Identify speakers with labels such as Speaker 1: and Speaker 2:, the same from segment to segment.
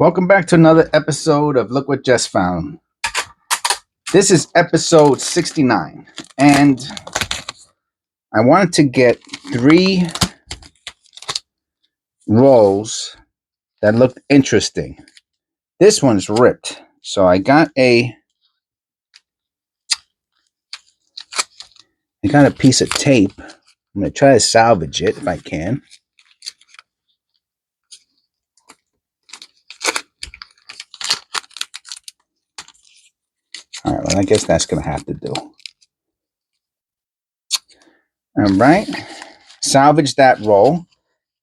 Speaker 1: Welcome back to another episode of Look What Just Found. This is episode 69, and I wanted to get 3 rolls that looked interesting. This one's ripped, so I got a piece of tape. I'm going to try to salvage it if I can. All right, well, I guess that's going to have to do. All right, salvage that roll,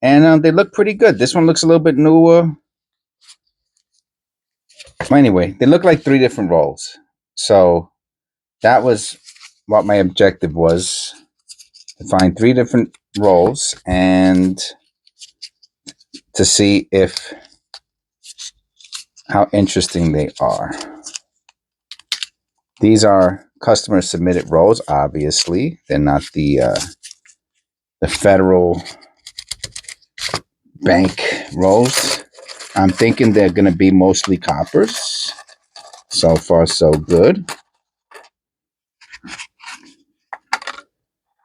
Speaker 1: and they look pretty good. This one looks a little bit newer. Anyway, they look like 3 different rolls. So that was what my objective was, to find 3 different rolls and to see how interesting they are. These are customer submitted rolls, obviously. They're not the federal bank rolls. I'm thinking they're going to be mostly coppers. So far, so good.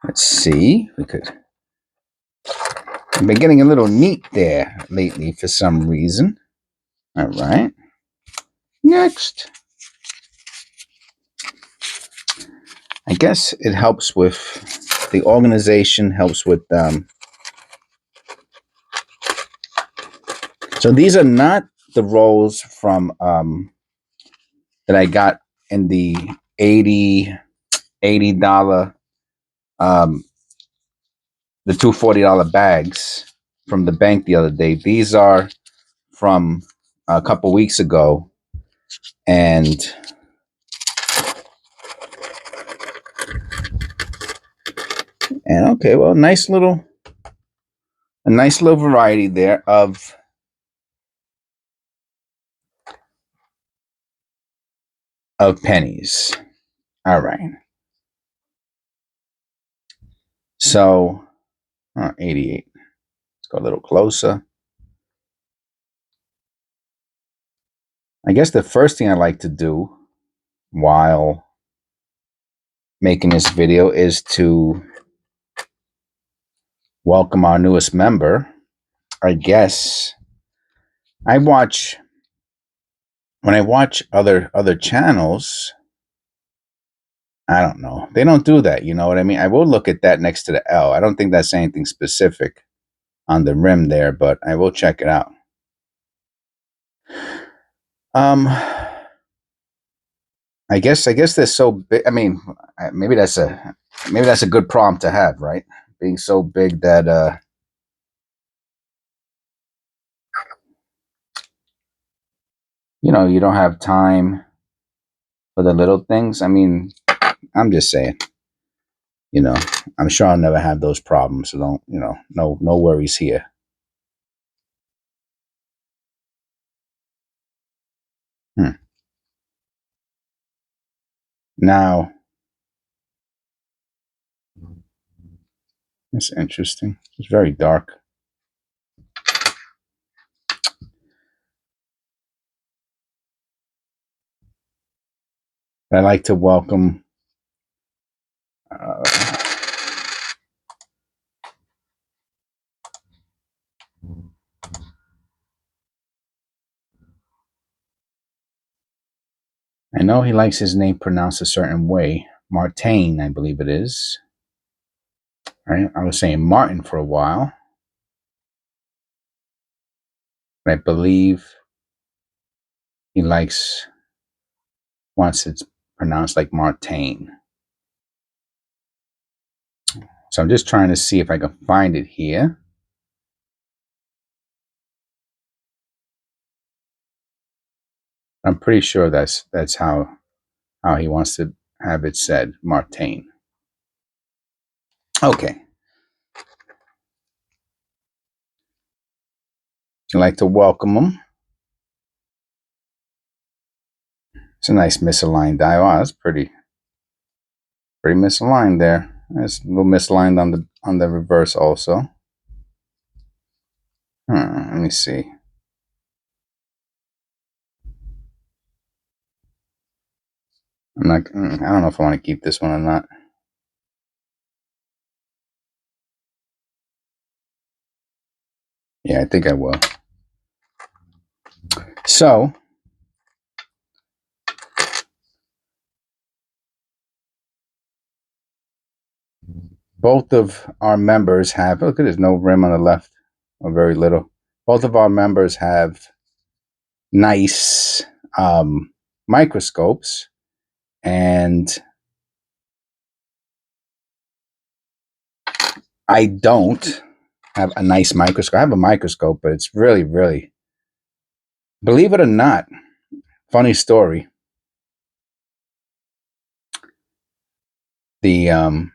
Speaker 1: Let's see. I've been getting a little neat there lately for some reason. All right. Next. I guess it helps with the organization, helps with so these are not the rolls from that I got in the $80 the two $40 bags from the bank the other day. These are from a couple weeks ago, and okay, well, a nice little variety there of pennies. All right. So 88. Let's go a little closer. I guess the first thing I like to do while making this video is to welcome our newest member. I guess when I watch other channels, I don't know. They don't do that, you know what I mean? I will look at that next to the L. I don't think that's anything specific on the rim there, but I will check it out. I guess they're so big. I mean, maybe that's a good problem to have, right? Being so big that you don't have time for the little things. I mean, I'm just saying. I'm sure I'll never have those problems. So don't, no worries here. Now, it's interesting. It's very dark. I'd like to welcome I know he likes his name pronounced a certain way. Martin, I believe it is. Right? I was saying Martin for a while. But I believe he wants it pronounced like Martin. So I'm just trying to see if I can find it here. I'm pretty sure that's how he wants to have it said, Martin. Okay. I'd like to welcome him. It's a nice misaligned die. Wow, that's pretty misaligned there. It's a little misaligned on the reverse also. Let me see. I'm not. I don't know if I want to keep this one or not. Yeah, I think I will. So, both of our members have, look at there's no rim on the left, or very little. Both of our members have nice microscopes, and I don't have a nice microscope. I have a microscope, but it's really, really, believe it or not, funny story. The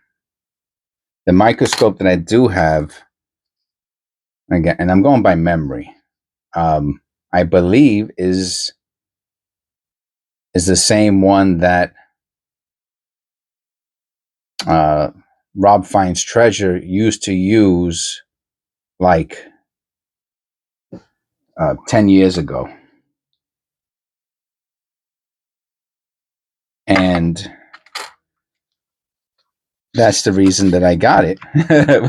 Speaker 1: microscope that I do have, again, and I'm going by memory, I believe is the same one that Rob Finds Treasure used to use like 10 years ago. And that's the reason that I got it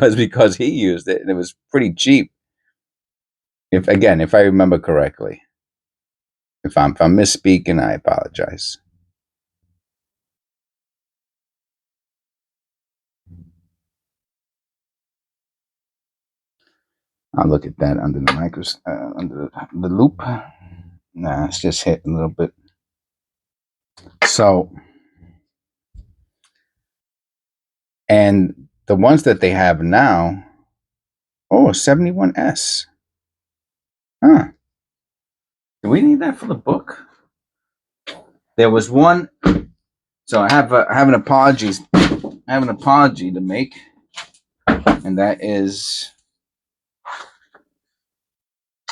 Speaker 1: was because he used it and it was pretty cheap. If I remember correctly. If I'm misspeaking, I apologize. I'll look at that under the under the loop. Nah, it's just hit a little bit. So, and the ones that they have now, 71S. Huh. Do we need that for the book? There was one. So I have an apology to make, and that is,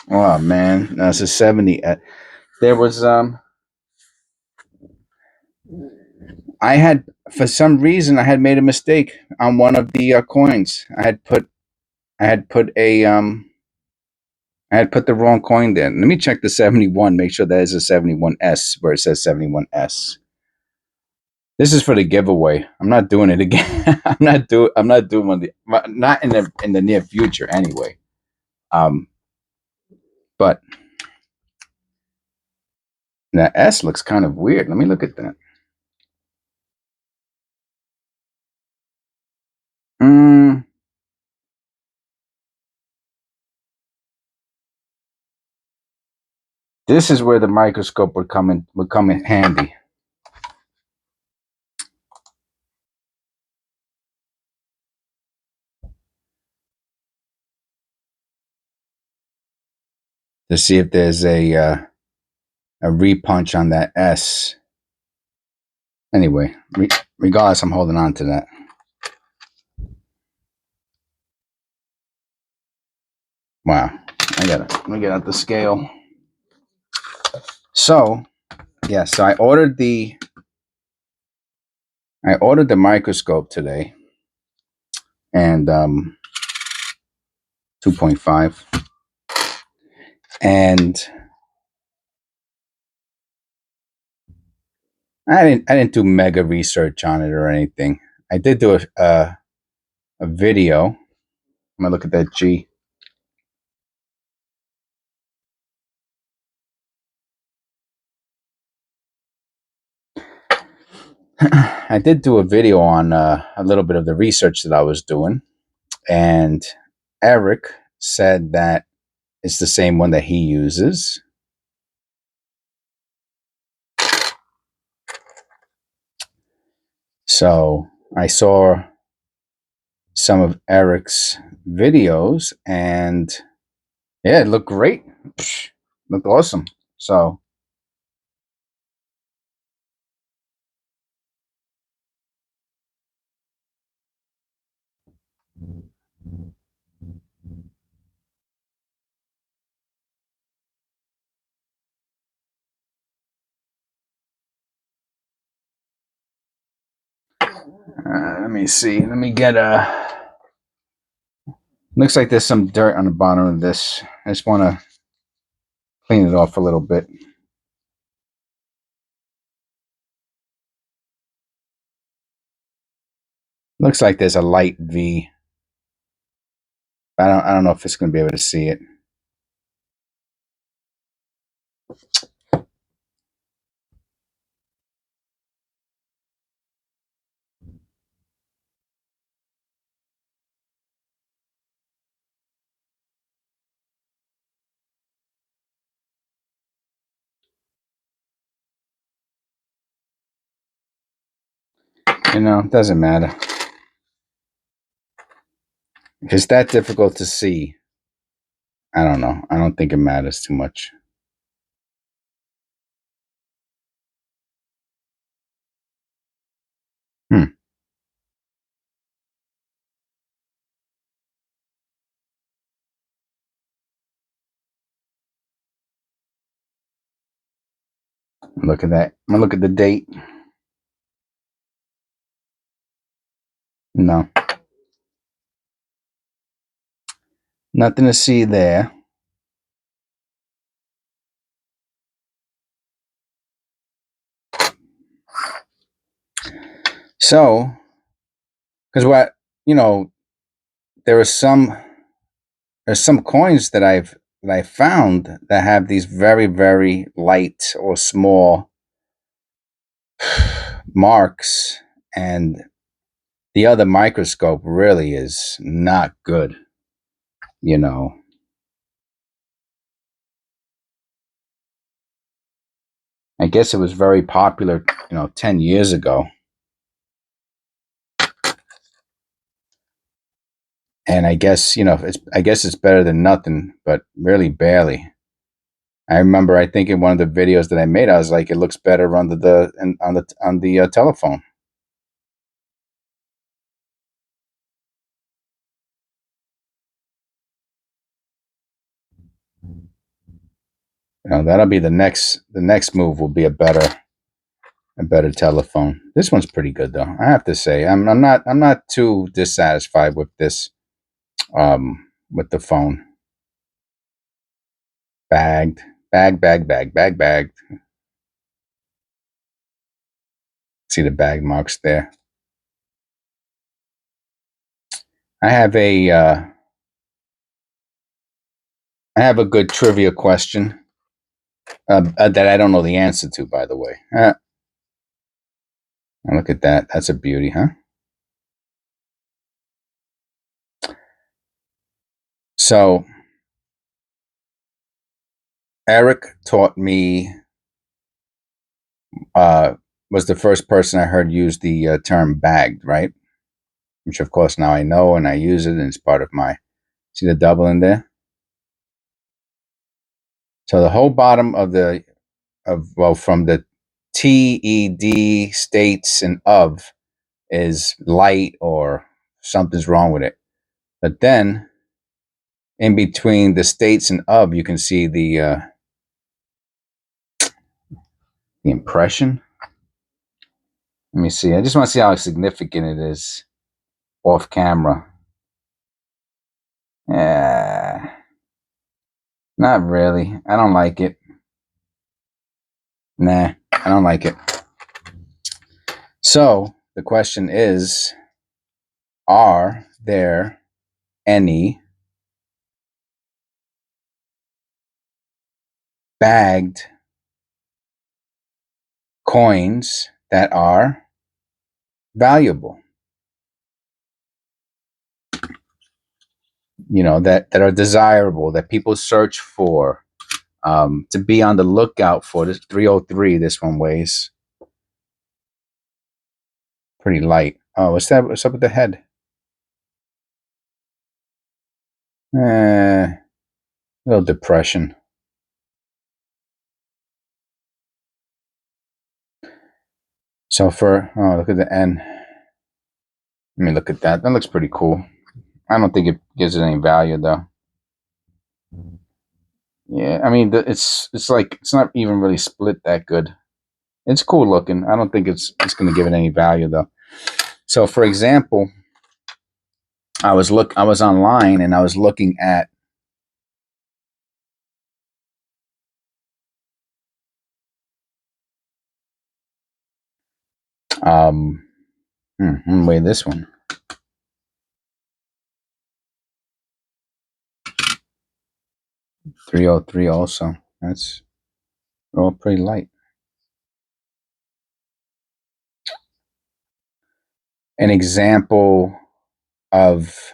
Speaker 1: oh man, that's a 70. There was I had, for some reason, I had made a mistake on one of the coins. I had put the wrong coin there. Let me check the 71. Make sure that is a 71S where it says 71S. This is for the giveaway. I'm not doing it again. I'm not doing not in the near future anyway. But that S looks kind of weird. Let me look at that. This is where the microscope would come in handy. To see if there's a repunch on that S. Anyway, regardless, I'm holding on to that. Wow, let me get out the scale. So, yeah, so I ordered the microscope today, and 2.5, and I didn't do mega research on it or anything. I did do a video. I'm gonna look at that G. I did do a video on a little bit of the research that I was doing, and Eric said that it's the same one that he uses. So I saw some of Eric's videos, and yeah, it looked great. Looked awesome. So let me see. Let me get looks like there's some dirt on the bottom of this. I just want to clean it off a little bit. Looks like there's a light V. I don't know if it's going to be able to see it. You know, it doesn't matter. If it's that difficult to see, I don't know. I don't think it matters too much. Look at that. I'm gonna look at the date. No. Nothing to see there. So, because what, you know, there's some coins that I found that have these very, very light or small marks, and the other microscope really is not good, you know. I guess it was very popular, 10 years ago. And I guess, it's better than nothing, but really barely. I remember, I think in one of the videos that I made, I was like, it looks better on the telephone. That'll be the next move will be a better telephone. This one's pretty good though. I have to say, I'm not too dissatisfied with this with the phone. Bagged, bagged. See the bag marks there. I have a good trivia question that I don't know the answer to, by the way. Look at that. That's a beauty, huh? So Eric taught me, was the first person I heard use the term bagged, right? Which of course now I know and I use it, and it's part of my, see the double in there? So the whole bottom of from the TED, states, and of is light or something's wrong with it. But then in between the states and of, you can see the impression. Let me see. I just want to see how significant it is off camera. Not really. I don't like it. Nah, I don't like it. So the question is, are there any bagged coins that are valuable? That are desirable, that people search for, to be on the lookout for. This 303, this one weighs pretty light. Oh, what's that? What's up with the head? A little depression. So look at the N. Let me look at that. That looks pretty cool. I don't think it gives it any value though. Yeah, I mean, it's like it's not even really split that good. It's cool looking. I don't think it's going to give it any value though. So, for example, I was online and I was looking at weigh this one. 303 also. That's all pretty light. An example of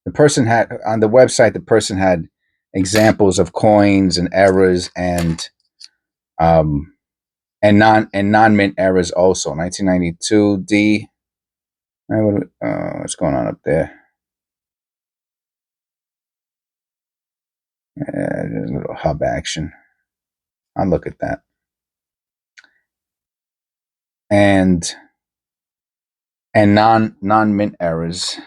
Speaker 1: the person had on the website, the person had examples of coins and errors and non-mint errors also. 1992 D. What's going on up there? There's a little hub action. I'll look at that. And non-mint errors.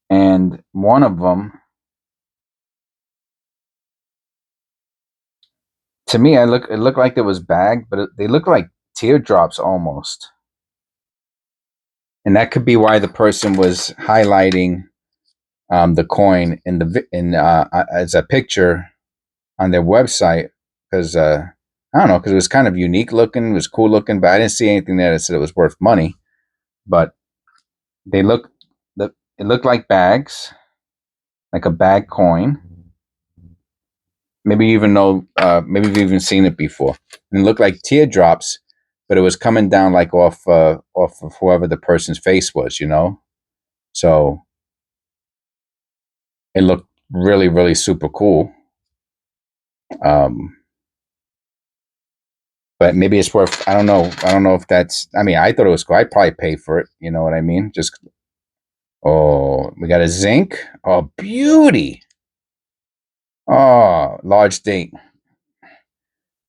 Speaker 1: And one of them, to me, it looked like it was bagged, but they look like teardrops almost. And that could be why the person was highlighting the coin as a picture on their website, because I don't know, because it was kind of unique looking, it was cool looking, but I didn't see anything there that said it was worth money. But it looked like bags, like a bag coin. Maybe you've even seen it before. And it looked like teardrops, but it was coming down like off of whoever the person's face was, you know. So it looked really, really super cool. But maybe it's worth. I don't know. I don't know if that's. I mean, I thought it was cool. I'd probably pay for it. You know what I mean? Just. Oh, we got a zinc. Oh, beauty. Oh, large date.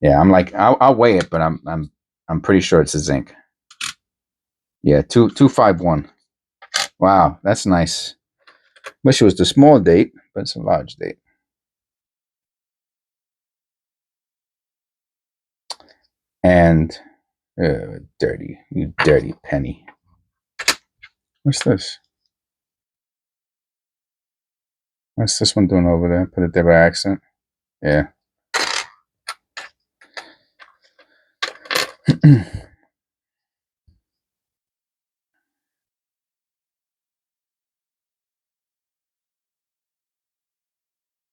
Speaker 1: Yeah, I'm like, I'll weigh it, but I'm pretty sure it's a zinc. Yeah, 251. Wow, that's nice. Wish it was the small date, but it's a large date. And dirty, you dirty penny. What's this? What's this one doing over there? Put it there by accident. Yeah.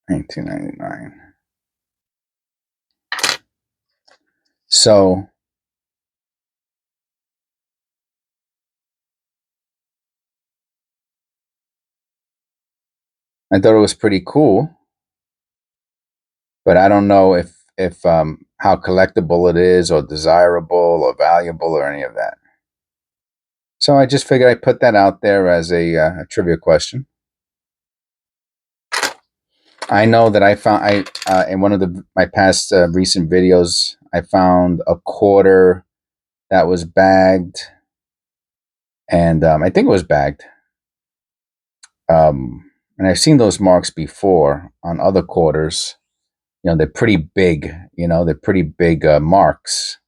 Speaker 1: $19.99. So I thought it was pretty cool, but I don't know if how collectible it is or desirable or valuable or any of that. So I just figured I'd put that out there as a trivia question. I know that I found in one of my past recent videos, I found a quarter that was bagged, and I think it was bagged. And I've seen those marks before on other quarters. You know, they're pretty big. You know, they're pretty big marks.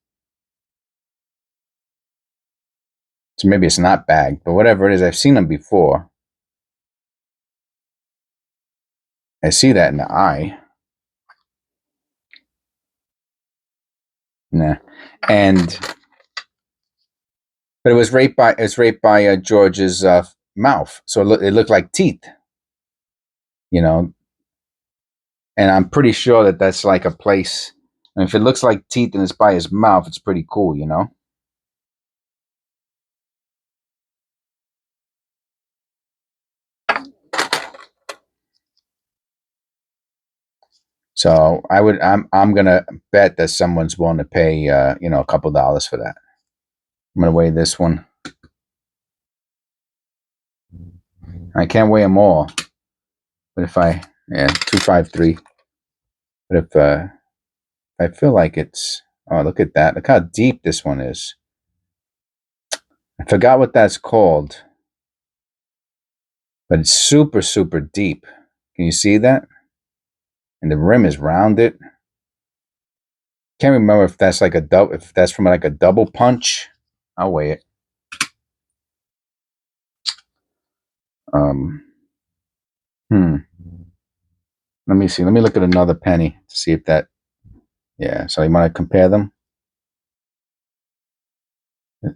Speaker 1: So maybe it's not bagged, but whatever it is, I've seen them before. I see that in the eye. Nah. But it was right by George's mouth, so it looked like teeth. You know, and I'm pretty sure that that's like a place. And if it looks like teeth and it's by his mouth, it's pretty cool, you know. So I'm gonna bet that someone's willing to pay you know, a couple dollars for that. I'm gonna weigh this one. I can't weigh them all, but if I 253. But if I feel like it's, oh, look at that! Look how deep this one is. I forgot what that's called, but it's super, super deep. Can you see that? And the rim is rounded. Can't remember if that's like a double, if that's from like a double punch. I'll weigh it. Let me see. Let me look at another penny to see if that. Yeah. So you want to compare them? How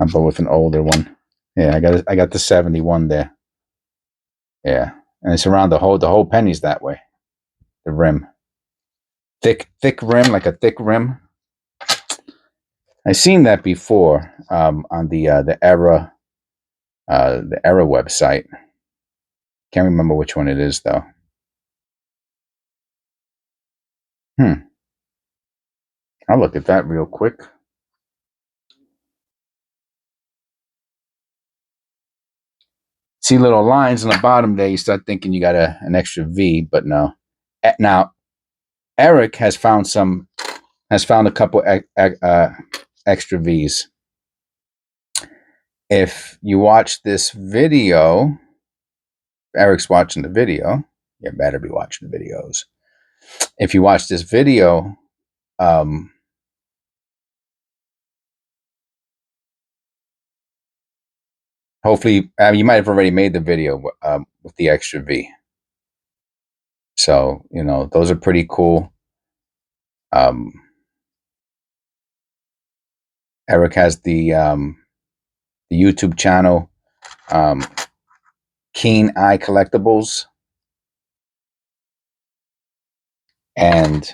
Speaker 1: about with an older one? Yeah, I got the 71 there. Yeah, And it's around the whole penny's that way. The rim. Thick rim, like a thick rim. I've seen that before on the Era website. Can't remember which one it is though. I'll look at that real quick. See little lines on the bottom there, you start thinking you got an extra V, but no. Now, Eric has found a couple extra V's. If you watch this video, Eric's watching the video. You better be watching the videos. If you watch this video, hopefully, you might have already made the video with the extra V. So, you know, those are pretty cool. Eric has the YouTube channel, Keen Eye Collectibles. And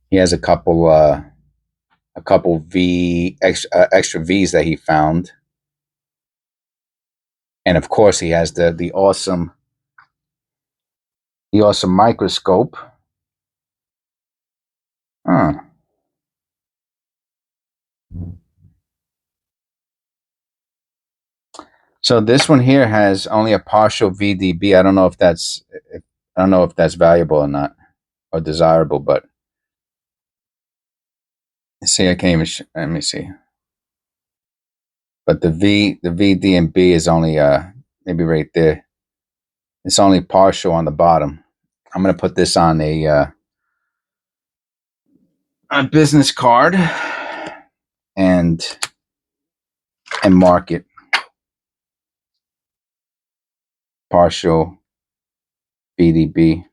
Speaker 1: he has a couple extra V's that he found. And of course, he has the awesome microscope. So this one here has only a partial VDB. I don't know if that's valuable or not, or desirable. But see, I can't even. Let me see. But the VD and B is only maybe right there. It's only partial on the bottom. I'm gonna put this on a business card and mark it partial VDB.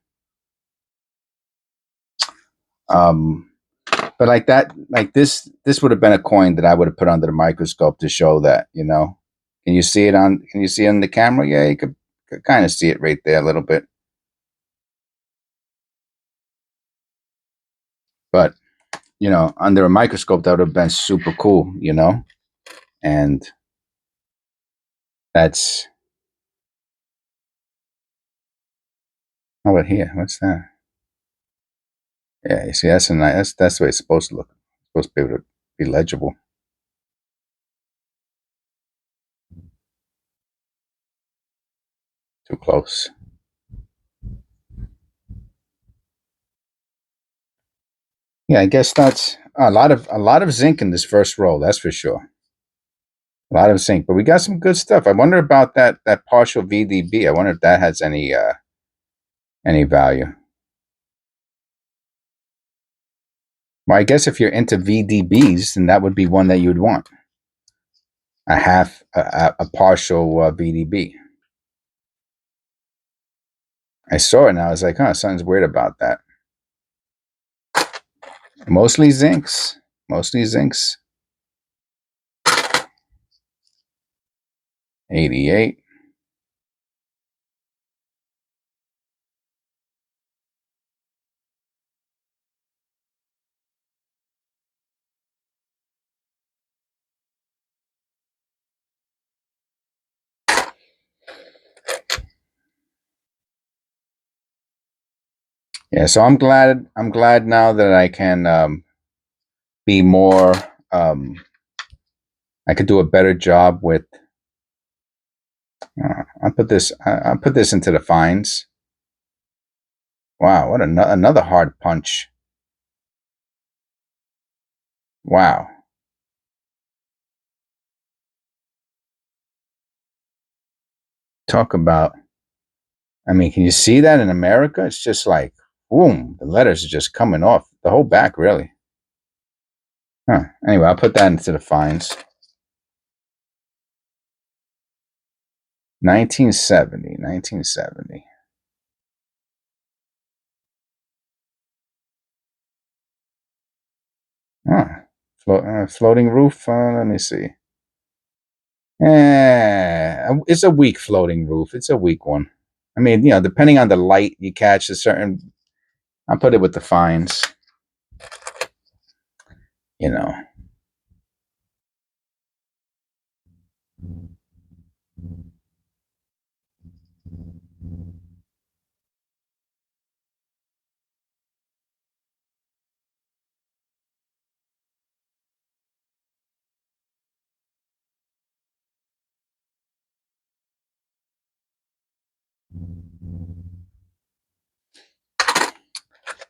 Speaker 1: But like that, like this would have been a coin that I would have put under the microscope to show that, you know. Can you see it on the camera? Yeah, you could kind of see it right there a little bit. But, you know, under a microscope, that would have been super cool, you know. And that's, how about here? What's that? Yeah, you see, that's the way it's supposed to look. It's supposed to be able to be legible. Too close. Yeah, I guess that's a lot of zinc in this first roll. That's for sure. A lot of zinc, but we got some good stuff. I wonder about that partial VDB. I wonder if that has any value. Well, I guess if you're into VDBs, then that would be one that you would want. A partial VDB. I saw it and I was like, huh, something's weird about that. Mostly zincs. 88. Yeah, so I'm glad now that I can be more I could do a better job with I'll put this into the fines. Wow, what another hard punch. Wow. Talk about, I mean, can you see that in America? It's just like, boom, the letters are just coming off the whole back, really. Huh. Anyway, I'll put that into the fines. 1970. Huh. Floating roof. Let me see. It's a weak floating roof. It's a weak one. I mean, you know, depending on the light you catch, a certain. I'll put it with the fines. You know.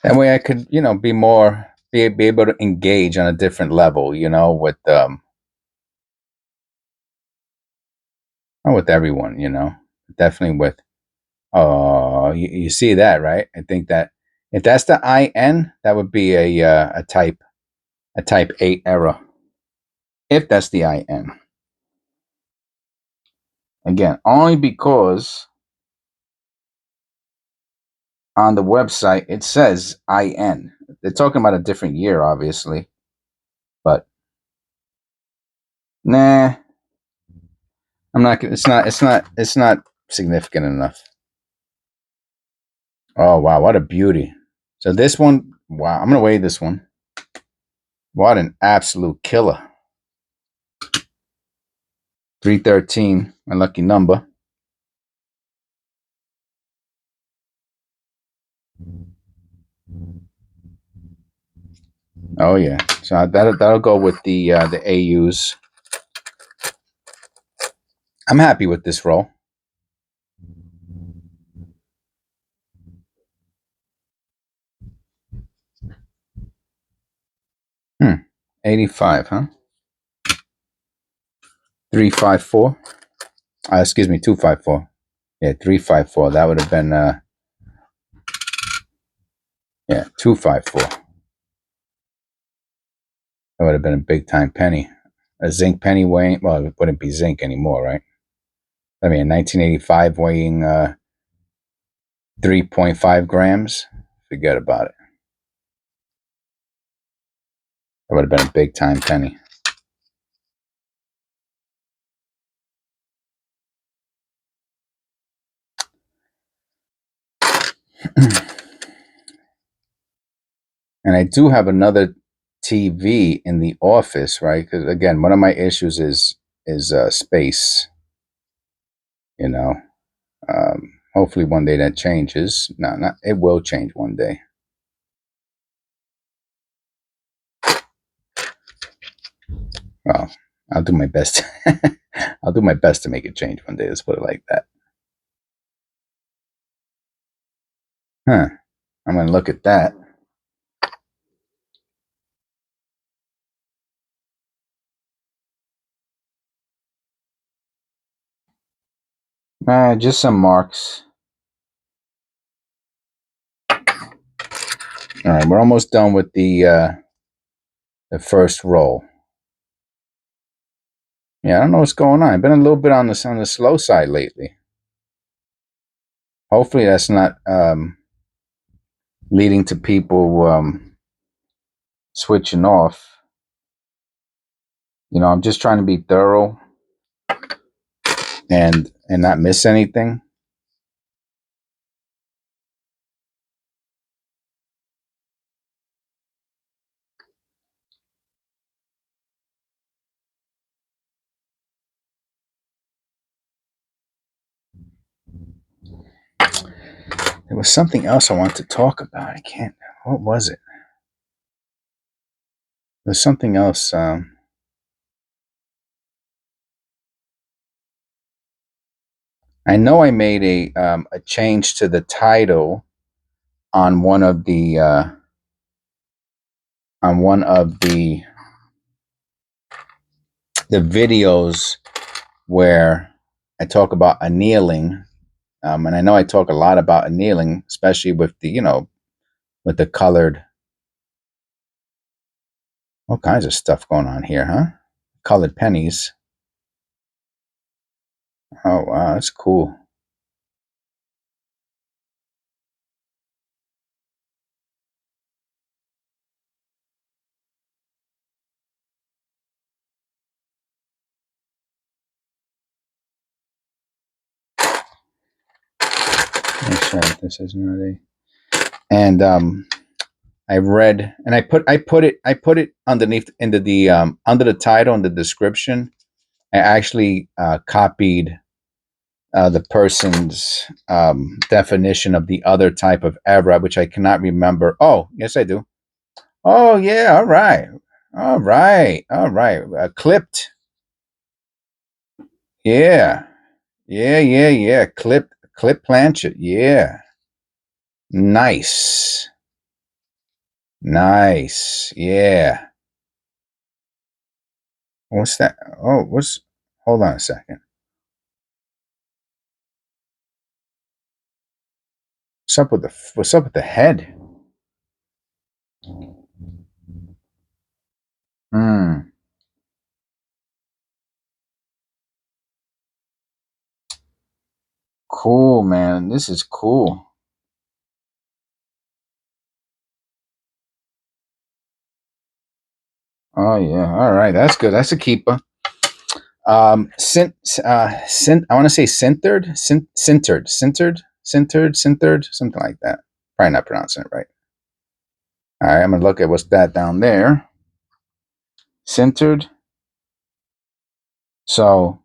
Speaker 1: That way I could, you know, be able to engage on a different level, you know, with everyone, you know, definitely with, you see that, right? I think that if that's the IN, that would be a type 8 error. If that's the IN. Again, only because on the website it says IN. They're talking about a different year, obviously, but nah, I'm not. It's not significant enough. Oh wow, what a beauty! So this one, wow, I'm gonna weigh this one. What an absolute killer! 313, my lucky number. Oh yeah, so that'll go with the AUs. I'm happy with this roll. 85, huh? 354. Excuse me, 254. Yeah, 354. That would have been 254. That would have been a big time penny. A zinc penny weighing, well, it wouldn't be zinc anymore, right? I mean, 1985 weighing 3.5 grams. Forget about it. That would have been a big time penny. And I do have another TV in the office, right? Because again, one of my issues is space. You know, hopefully one day that changes. No, not it will change one day. Well, I'll do my best. I'll do my best to make it change one day. Let's put it like that. Huh. I'm gonna look at that. Just some marks. All right, we're almost done with the first roll. Yeah, I don't know what's going on. I've been a little bit on the slow side lately. Hopefully, that's not leading to people switching off. You know, I'm just trying to be thorough and not miss anything. There was something else I wanted to talk about. I can't. What was it? There's something else. I know I made a change to the title on one of the videos where I talk about annealing, and I know I talk a lot about annealing, especially with the with the colored, all kinds of stuff going on here, huh? Colored pennies. Oh wow, that's cool. Okay, this is not a. And I read, and I put it underneath into the under the title and the description. I actually copied the person's definition of the other type of error, which I cannot remember. Oh, yes, I do. Oh, yeah. All right. All right. All right. Clipped. Yeah. Yeah. Yeah. Yeah. Clip planchet. Yeah. Nice. Nice. Yeah. What's that? Oh, hold on a second. What's up with the head? Hmm. Cool, man. This is cool. Oh yeah. All right. That's good. That's a keeper. I want to say centered, something like that. Probably not pronouncing it right. All right. I'm gonna look at what's that down there. Centered. So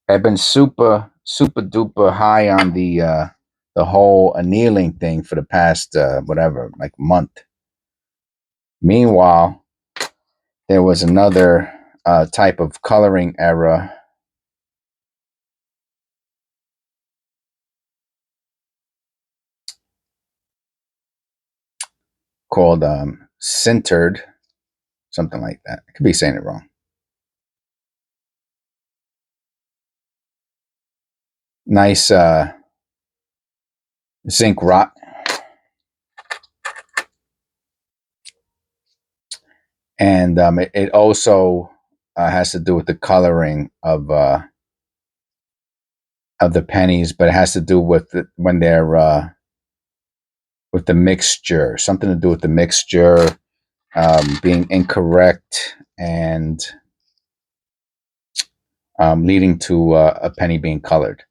Speaker 1: I've been super duper high on the whole annealing thing for the past whatever, like month. Meanwhile, there was another type of coloring error called centered, something like that. I could be saying it wrong. Nice zinc rot. And it also has to do with the coloring of the pennies, but it has to do with when they're with the mixture, something to do with the mixture being incorrect and leading to a penny being colored.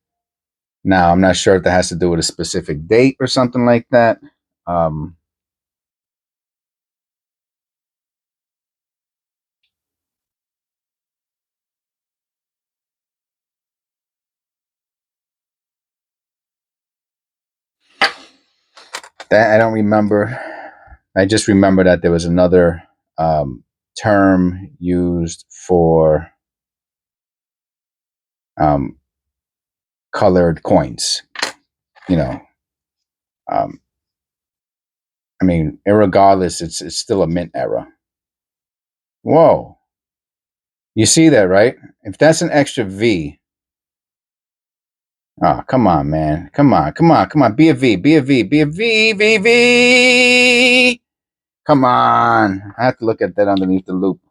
Speaker 1: Now, I'm not sure if that has to do with a specific date or something like that. Um, that I don't remember. I just remember that there was another term used for um, colored coins. You know, um, I mean, irregardless, it's still a mint error. Whoa, you see that, right? If that's an extra V, oh, come on, man, come on, come on, come on, be a V, be a V, be a V, V, V. Come on, I have to look at that underneath the loop.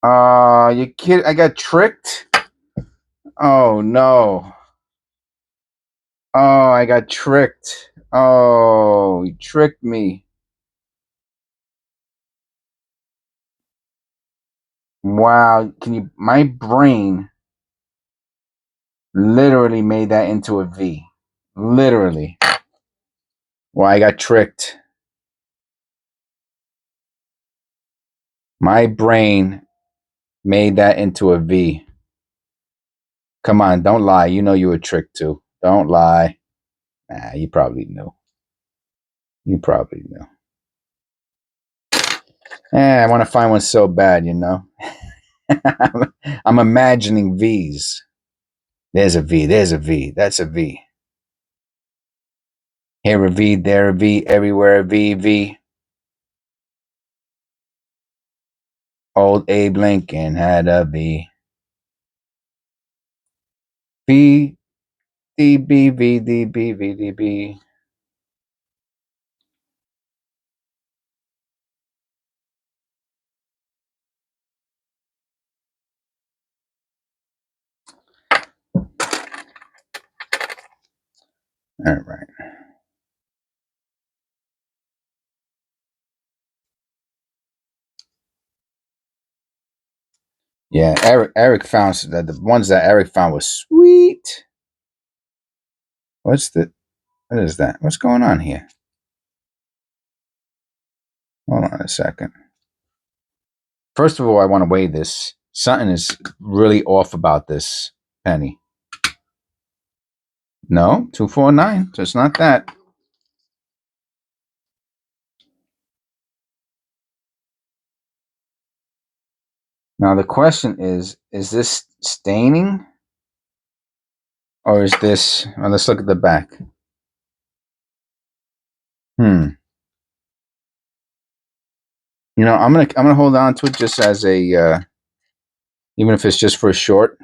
Speaker 1: You kid, I got tricked. Oh no. Oh, I got tricked. Oh, you tricked me. Wow, can you my brain literally made that into a V. Literally. Well, I got tricked. My brain made that into a V. Come on, don't lie. You know you were tricked too. Don't lie. Nah, you probably knew. You probably knew. I want to find one so bad, you know. I'm imagining V's. There's a V. There's a V. That's a V. Here a V, there a V, everywhere a V, V. Old Abe Lincoln had a V. V, D, B, V, D, B, V, D, B. All right. Yeah, Eric found that the ones that Eric found was sweet. What is that? What's going on here? Hold on a second. First of all, I want to weigh this. Something is really off about this penny. No, 249. So it's not that. Now the question is this staining? Or is this, well, let's look at the back. You know, I'm gonna hold on to it just as a even if it's just for a short.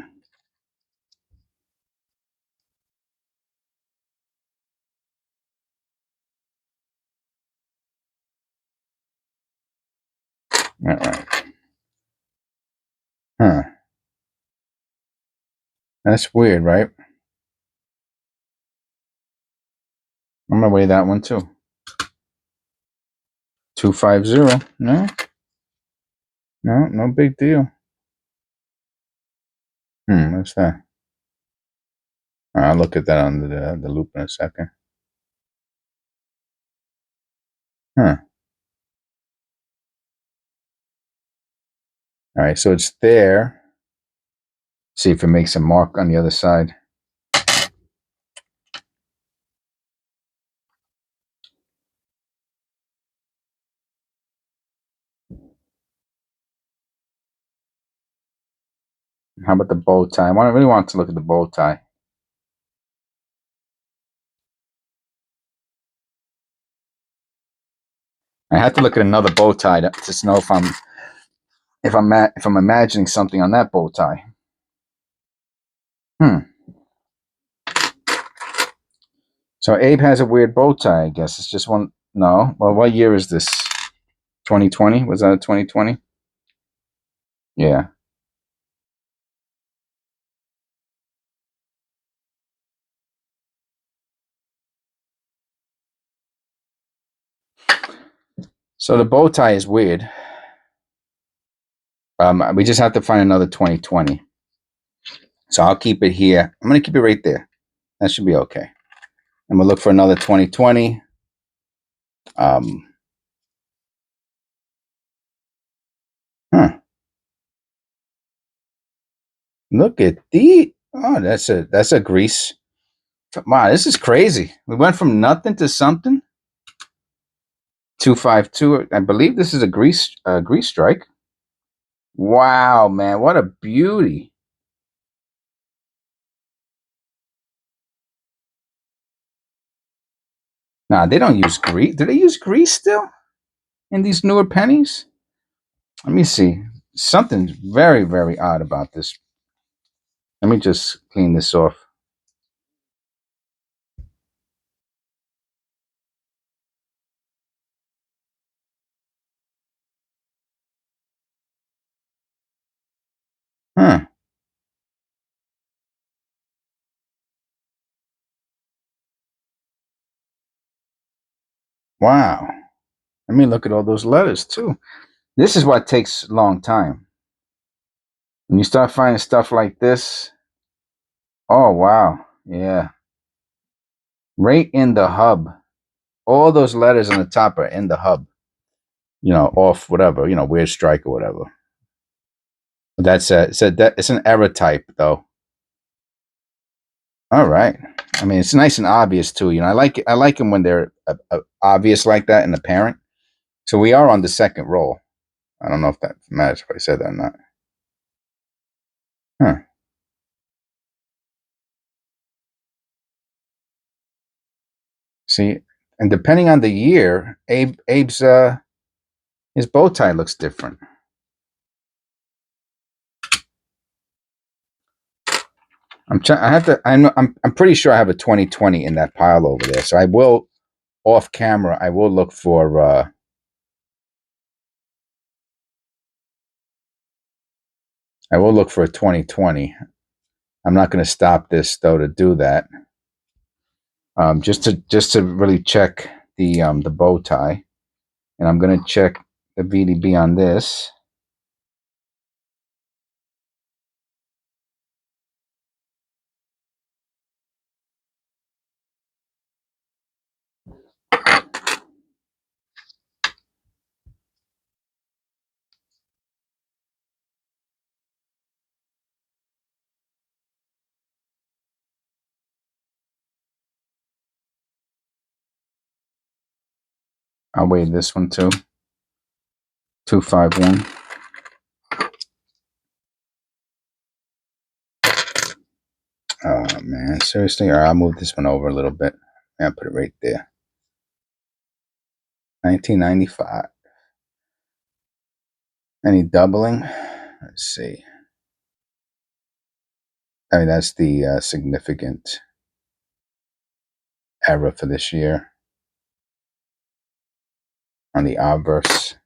Speaker 1: All right. Huh. That's weird, right? I'm gonna weigh that one too. 250. No, no big deal. What's that? I'll look at that on the loop in a second. Huh. All right, so it's there. See if it makes a mark on the other side. How about the bow tie? I really want to look at the bow tie. I have to look at another bow tie to know if I'm imagining something on that bow tie. So Abe has a weird bow tie, I guess. It's just one. No. Well, what year is this? 2020? Was that a 2020? Yeah. So the bow tie is weird. We just have to find another 2020. So I'll keep it here. I'm going to keep it right there. That should be okay. And we'll look for another 2020. Look at the. Oh, that's a grease. Wow, this is crazy. We went from nothing to something. 252. I believe this is a grease strike. Wow, man, what a beauty. Nah, they don't use grease. Do they use grease still in these newer pennies? Let me see. Something's very, very odd about this. Let me just clean this off. Huh. Wow. Let me look at all those letters too. This is what takes a long time. When you start finding stuff like this, oh wow. Yeah. Right in the hub. All those letters on the top are in the hub. You know, off whatever, weird strike or whatever. That's it's an error type though. All right. I mean, it's nice and obvious too. I like it. I like them when they're obvious like that and apparent. So we are on the second roll. I don't know if that matters if I said that or not. Huh. See, and depending on the year, Abe's his bow tie looks different. I'm pretty sure I have a 2020 in that pile over there. So I will, off camera, I will look for a 2020. I'm not going to stop this though to do that. Just to really check the bow tie, and I'm going to check the VDB on this. I'll weigh this one too. 251. Oh man, seriously? All right, I'll move this one over a little bit. I'll put it right there. 1995. Any doubling? Let's see. I mean, that's the significant error for this year on the obverse.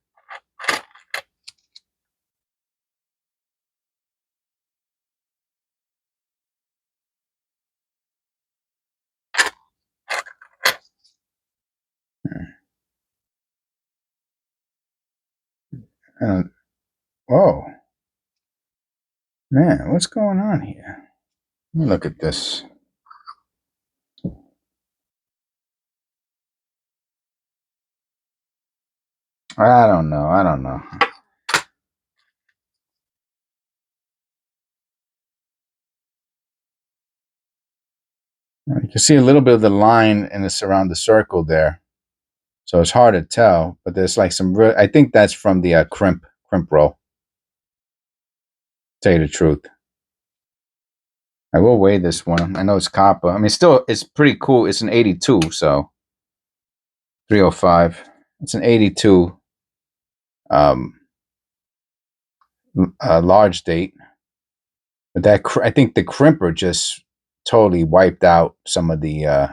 Speaker 1: Whoa. Man, what's going on here? Let me look at this. I don't know. You can see a little bit of the line and it's around the circle there. So it's hard to tell, but there's like some real, I think that's from the crimp roll. Tell you the truth. I will weigh this one. I know it's copper. I mean, still, it's pretty cool. It's an 82, so 305. It's an 82 large date. But that I think the crimper just totally wiped out some of the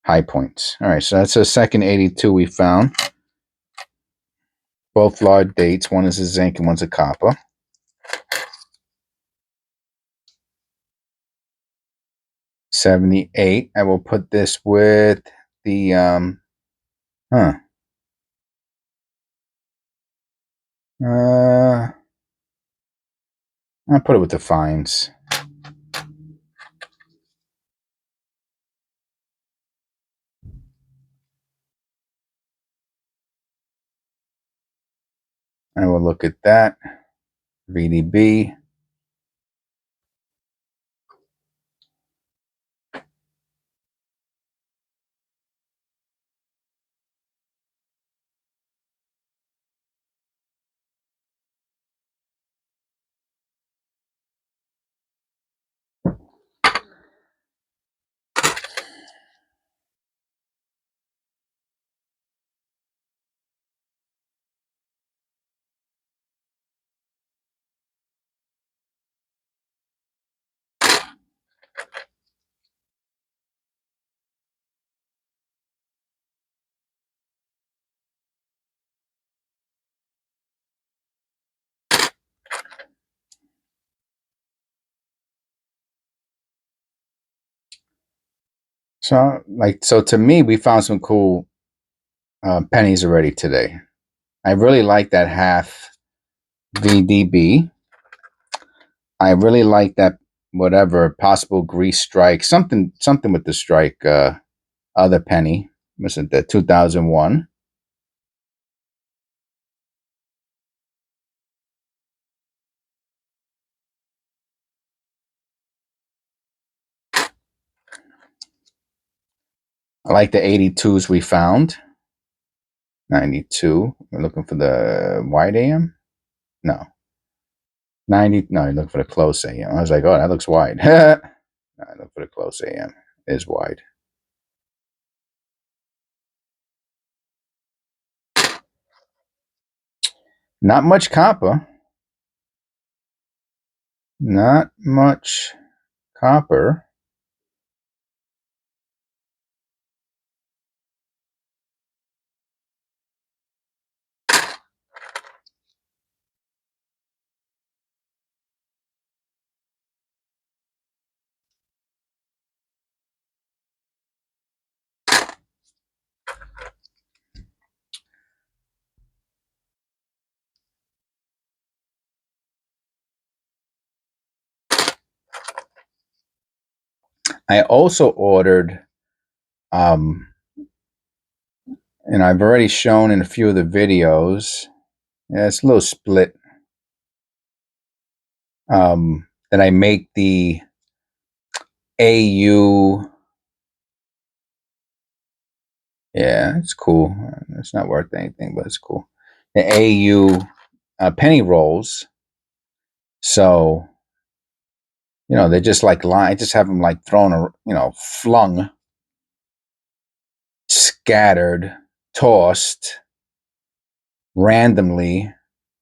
Speaker 1: high points. All right, so that's a second 82 we found. Both large dates. One is a zinc and one's a copper. $78. I will put this with the I'll put it with the fines. I will look at that. VDB. So to me, we found some cool pennies already today. I really like that half VDB. I really like that whatever possible grease strike, something with the strike. Other penny was it the 2001? I like the 82s we found. 92. We're looking for the wide AM. No. 90. No, you're looking for the close AM. I was like, oh, that looks wide. No, I look for the close AM. It is wide. Not much copper. Not much copper. I also ordered, and I've already shown in a few of the videos. Yeah, it's a little split. That I make the AU Yeah, it's cool. It's not worth anything, but it's cool. The AU penny rolls. So, they're just like I just have them like thrown, flung, scattered, tossed randomly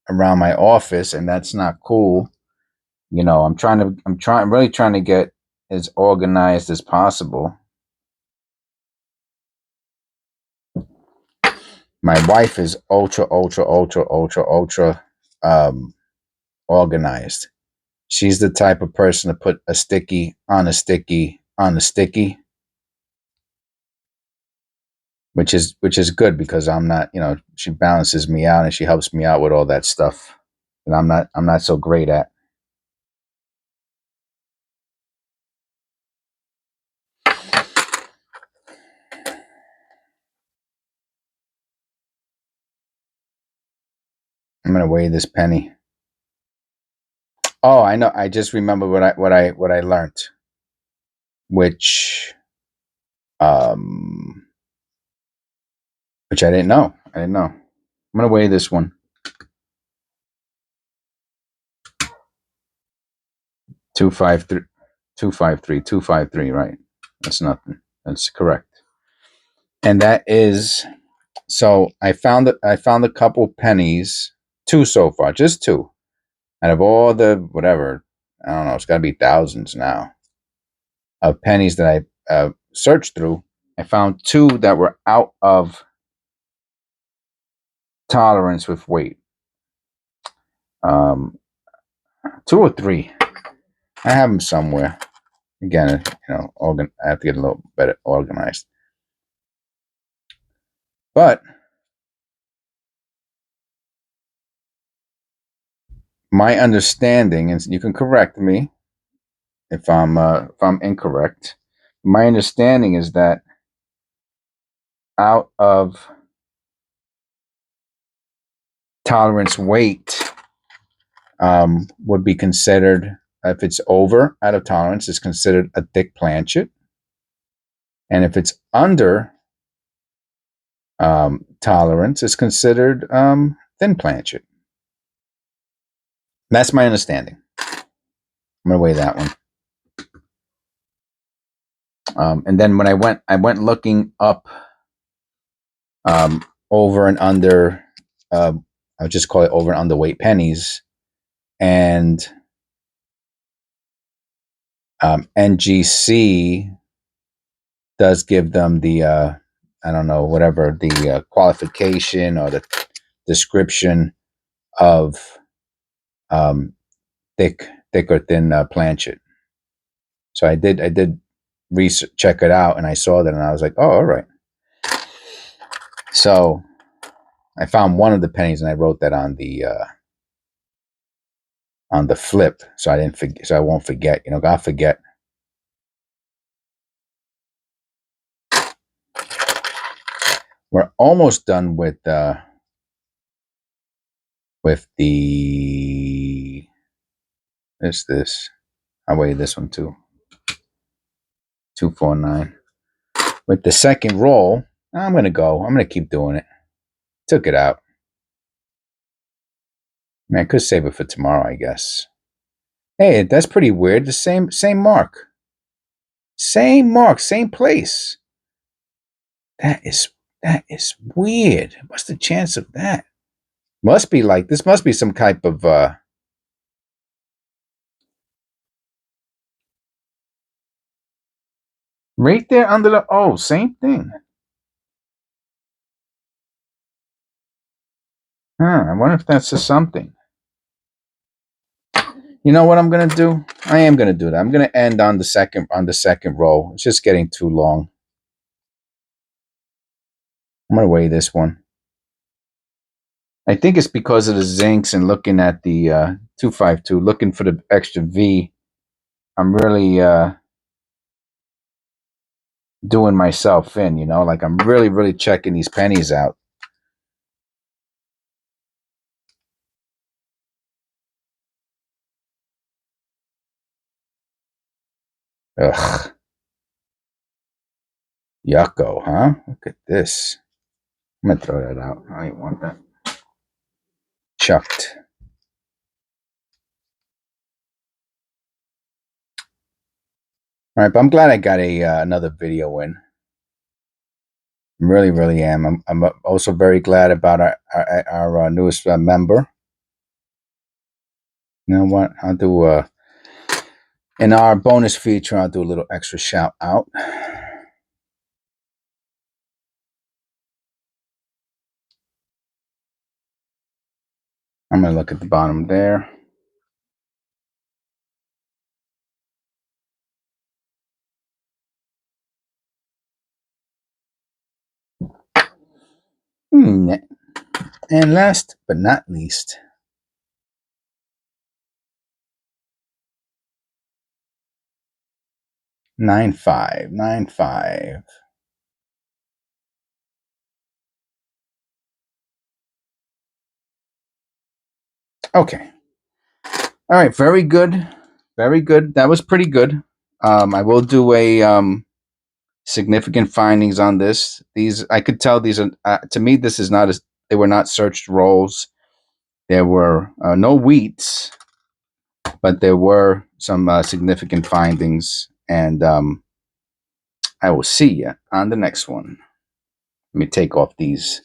Speaker 1: around my office, and that's not cool. I'm really trying to get as organized as possible. My wife is ultra, ultra, ultra, ultra, ultra organized. She's the type of person to put a sticky on a sticky on a sticky, which is good because I'm not, she balances me out and she helps me out with all that stuff. And I'm not so great at. I'm gonna weigh this penny. Oh, I know. I just remember what I learned, which um which I didn't know. I didn't know. I'm gonna weigh this one. 253, 253, 253. Right. That's nothing. That's correct. And that is so. I found a couple pennies, two so far, just two, out of all the whatever. I don't know. It's got to be thousands now of pennies that I searched through. I found two that were out of tolerance with weight. Um, Two or three. I have them somewhere. Again, I have to get a little better organized. But my understanding, and you can correct me if I'm incorrect. My understanding is that out of tolerance weight would be considered, if it's over out of tolerance, is considered a thick planchet, and if it's under tolerance, is considered thin planchet. That's my understanding. I'm gonna weigh that one. And then when I went looking up over and under, I'll just call it over and underweight pennies, and NGC does give them the I don't know, whatever the qualification or the description of um, thick or thin planchet. So I did research, check it out, and I saw that, and I was like, oh, all right. So I found one of the pennies, and I wrote that on the flip, so I didn't forget, so I won't forget. God forget. We're almost done with the this. I weigh this one too. 249. With the second roll, I'm gonna keep doing it. Took it out. Man, I could save it for tomorrow, I guess. Hey, that's pretty weird. The same mark. Same mark, same place. That is weird. What's the chance of that? This must be some type of right there under the same thing. I wonder if that's just something. You know what I'm gonna do? I am gonna do that. I'm gonna end on the second row. It's just getting too long. I'm gonna weigh this one. I think it's because of the zincs and looking at the 252, looking for the extra V. I'm really doing myself in, like I'm really, really checking these pennies out. Ugh. Yucko, huh? Look at this. I'm gonna throw that out. I don't want that. Chucked. All right, but I'm glad I got a another video in. Really, really am. I'm also very glad about our newest member. You know what? I'll do in our bonus feature. I'll do a little extra shout out. I'm gonna look at the bottom there. And last but not least, nine five. Okay. All right. Very good. Very good. That was pretty good. I will do a significant findings on this. These I could tell these are to me. This is not as they were not searched roles. There were no wheats, but there were some significant findings, and I will see you on the next one. Let me take off these.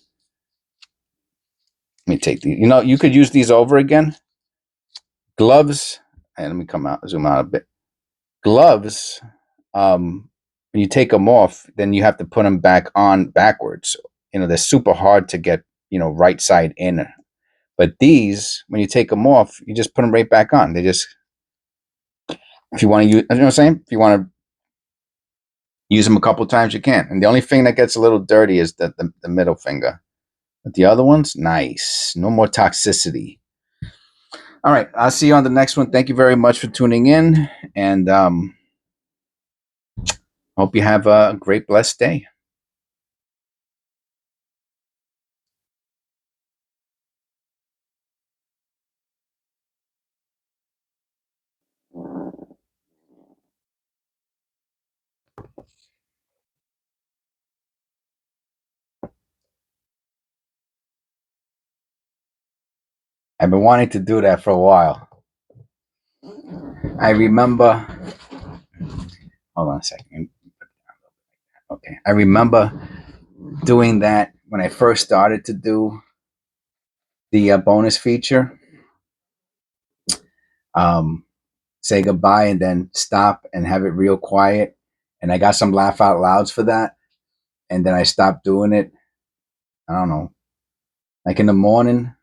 Speaker 1: Let me take these. You know, you could use these over again. Gloves. And let me zoom out a bit. Gloves. When you take them off, then you have to put them back on backwards. You know, they're super hard to get, right side in. But these, when you take them off, you just put them right back on. They just, if you want to use, you know what I'm saying? If you want to use them a couple times, you can. And the only thing that gets a little dirty is the middle finger. But the other ones, nice. No more toxicity. All right. I'll see you on the next one. Thank you very much for tuning in. And hope you have a great, blessed day. I've been wanting to do that for a while. I remember. Hold on a second. Okay. I remember doing that when I first started to do the bonus feature. Say goodbye and then stop and have it real quiet. And I got some laugh out louds for that. And then I stopped doing it. I don't know. Like in the morning,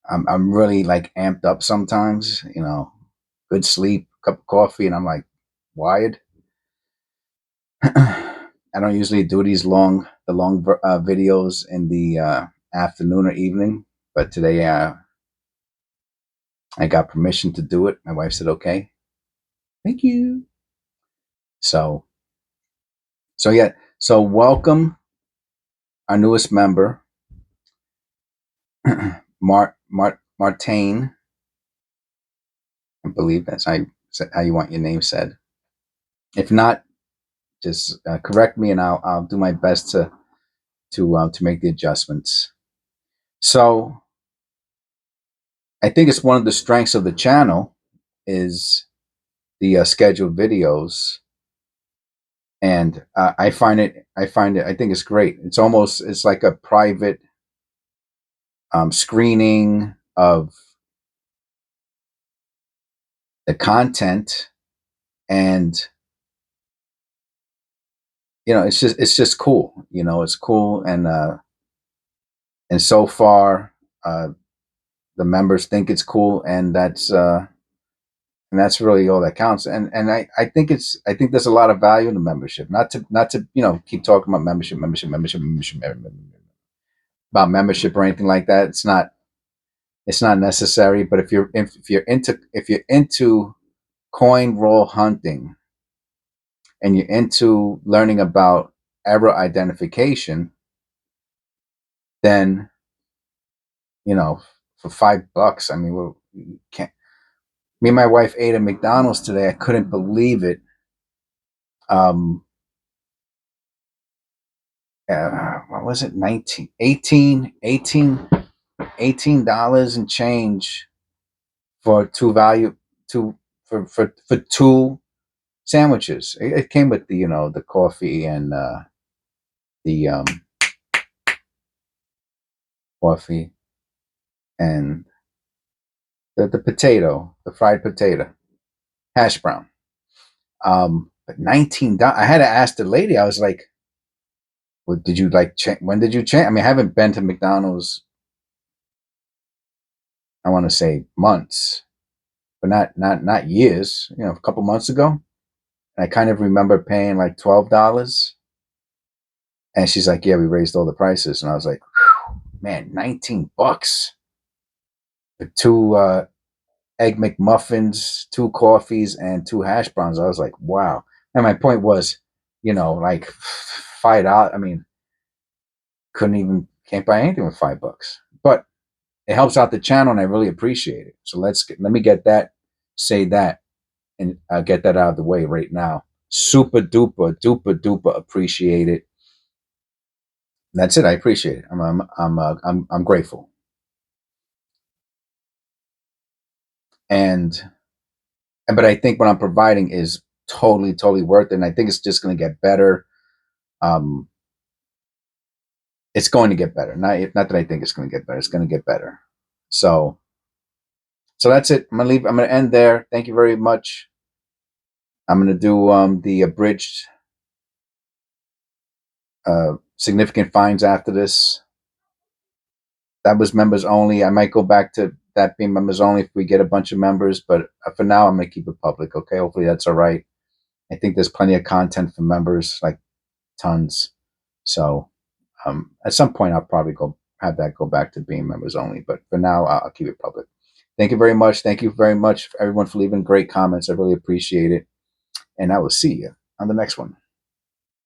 Speaker 1: I'm really like amped up sometimes, good sleep, cup of coffee, and I'm like wired. I don't usually do the long videos in the afternoon or evening, but today I got permission to do it. My wife said, okay, thank you. So yeah. So welcome our newest member, Martine. I believe that's how you want your name said. If not, just correct me and I'll do my best to make the adjustments. So I think it's one of the strengths of the channel is the scheduled videos, and I think it's great. It's like a private screening of the content, and it's just cool. It's cool, and so far the members think it's cool, and that's really all that counts. And I think there's a lot of value in the membership. Not to keep talking about membership about membership or anything like that. It's not necessary. But if you're into coin roll hunting and you're into learning about error identification, then for $5, I mean, we can't. Me and my wife ate at McDonald's today. I couldn't believe it. what was it? 19, 18, 18, $18 and change for two for two sandwiches. It came with the the coffee and the coffee and the potato, the fried potato, hash brown. But $19. I had to ask the lady. I was like, "What did you like? When did you change?" I mean, I haven't been to McDonald's. I want to say months, but not years. A couple months ago. And I kind of remember paying like $12. And she's like, "Yeah, we raised all the prices." And I was like, "Man, $19 for two egg McMuffins, two coffees, and two hash browns." I was like, "Wow." And my point was, like $5. I mean, can't buy anything with $5, but it helps out the channel, and I really appreciate it. So let me say that, and get that out of the way right now. Super duper appreciate it. That's it. I appreciate it. I'm grateful. And but I think what I'm providing is totally worth it, and I think it's just going to get better. Um, it's going to get better. Not that I think it's going to get better. It's going to get better. So that's it. I'm gonna leave. I'm gonna end there. Thank you very much. I'm gonna do the abridged significant fines after this. That was members only. I might go back to that being members only if we get a bunch of members, but for now I'm gonna keep it public. Okay, hopefully that's all right. I think there's plenty of content for members, like tons. So at some point I'll probably have that go back to being members only, but for now I'll keep it public. Thank you very much. Thank you very much, everyone, for leaving great comments. I really appreciate it, and I will see you on the next one.